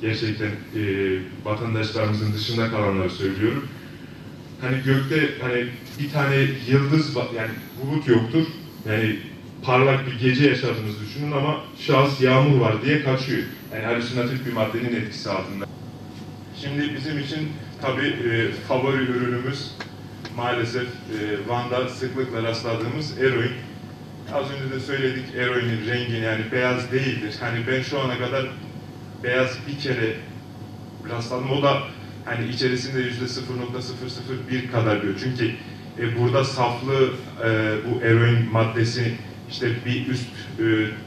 Gerçekten vatandaşlarımızın dışında kalanları söylüyorum. Hani gökte hani bir tane yıldız yani bulut yoktur. Yani parlak bir gece yaşadığınızı düşünün ama şahıs yağmur var diye kaçıyor. Yani halüsinatif bir maddenin etkisi altında. Şimdi bizim için tabii favori ürünümüz maalesef Van'da sıklıkla rastladığımız eroin. Az önce de söyledik, eroinin rengi yani beyaz değildir. Hani ben şu ana kadar beyaz bir kere rastladım. O da hani içerisinde %0,001 kadar diyor. Çünkü burada saflığı bu eroin maddesi işte bir üst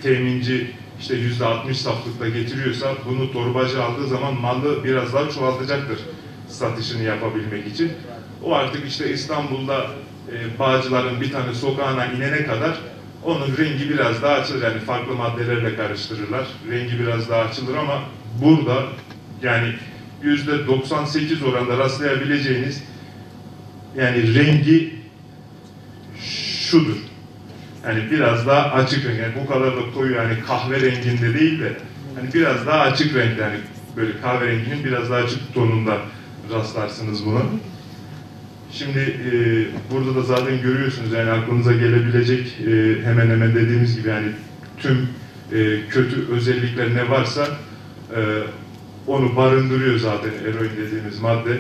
teminci işte %60 saflıkta getiriyorsa bunu torbacı aldığı zaman malı biraz daha çoğaltacaktır satışını yapabilmek için. O artık işte İstanbul'da Bağcılar'ın bir tane sokağına inene kadar onun rengi biraz daha açılır. Yani farklı maddelerle karıştırırlar. Rengi biraz daha açılır ama burada yani %98 oranda rastlayabileceğiniz yani rengi şudur. Yani biraz daha açık renk. Yani bu kadar da koyu yani kahverenginde değil de hani biraz daha açık renk yani böyle kahverenginin biraz daha açık tonunda rastlarsınız buna. Şimdi burada da zaten görüyorsunuz yani aklınıza gelebilecek hemen hemen dediğimiz gibi yani tüm kötü özellikler ne varsa onu barındırıyor zaten eroin dediğimiz madde.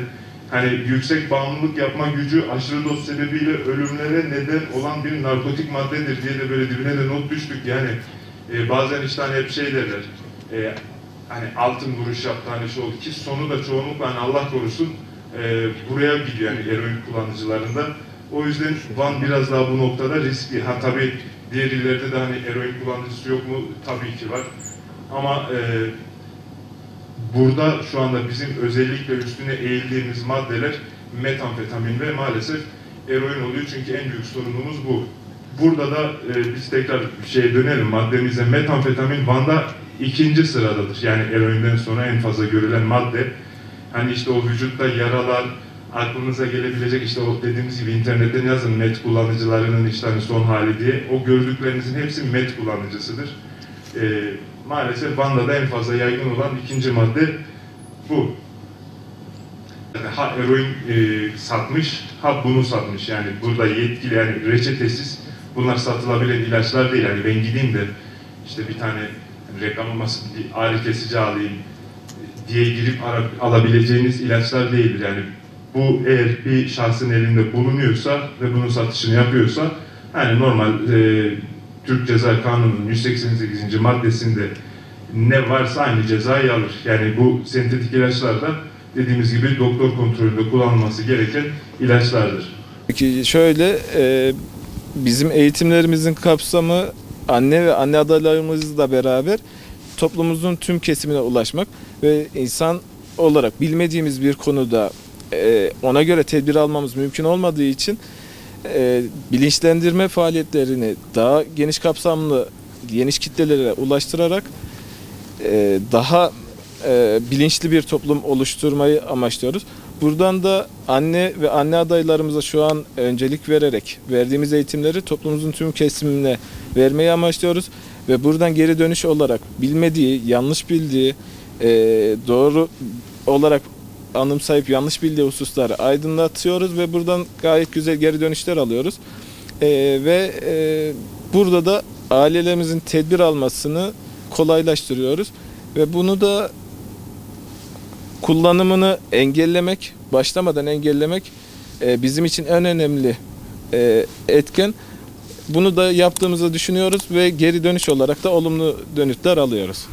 Hani yüksek bağımlılık yapma gücü aşırı doz sebebiyle ölümlere neden olan bir narkotik maddedir diye de böyle dibine de not düştük. Yani bazen işte hani hep şey derler, hani altın vuruş yaptı hani şu oldu ki sonu da çoğunlukla hani Allah korusun buraya gidiyor yani eroin kullanıcılarında. O yüzden Van biraz daha bu noktada riskli. Ha tabii diğer illerde de hani eroin kullanıcısı yok mu? Tabii ki var. Ama burada şu anda bizim özellikle üstüne eğildiğimiz maddeler metamfetamin ve maalesef eroin oluyor çünkü en büyük sorunumuz bu. Burada da biz tekrar dönelim maddemize. Metamfetamin Van'da 2. sıradadır. Yani eroinden sonra en fazla görülen madde. Hani işte o vücutta yaralar, aklınıza gelebilecek işte o dediğimiz gibi internetten yazın met kullanıcılarının işte hani son hali diye. O gördüklerinizin hepsi met kullanıcısıdır. Maalesef Van'da da en fazla yaygın olan 2. madde bu. Ha eroin satmış, ha bunu satmış. Yani burada yetkili yani reçetesiz bunlar satılabilen ilaçlar değil. Yani ben gideyim de işte bir tane reklam olmasın bir ağrı kesici alayım diye girip alabileceğiniz ilaçlar değildir. Yani bu eğer bir şahsın elinde bulunuyorsa ve bunun satışını yapıyorsa yani normal Türk Ceza Kanunu'nun 188. maddesinde ne varsa aynı cezayı alır. Yani bu sentetik ilaçlar da dediğimiz gibi doktor kontrolünde kullanılması gereken ilaçlardır. Peki şöyle, bizim eğitimlerimizin kapsamı anne ve anne adaylarımızla beraber toplumumuzun tüm kesimine ulaşmak ve insan olarak bilmediğimiz bir konuda ona göre tedbir almamız mümkün olmadığı için bilinçlendirme faaliyetlerini daha geniş kapsamlı, geniş kitlelere ulaştırarak daha bilinçli bir toplum oluşturmayı amaçlıyoruz. Buradan da anne ve anne adaylarımıza şu an öncelik vererek verdiğimiz eğitimleri toplumumuzun tüm kesimine vermeyi amaçlıyoruz. Ve buradan geri dönüş olarak bilmediği, yanlış bildiği, doğru olarak anımsayıp yanlış bildiği hususları aydınlatıyoruz ve buradan gayet güzel geri dönüşler alıyoruz. Burada da ailelerimizin tedbir almasını kolaylaştırıyoruz ve bunu da kullanımını engellemek, başlamadan engellemek bizim için en önemli etken. Bunu da yaptığımızı düşünüyoruz ve geri dönüş olarak da olumlu dönütler alıyoruz.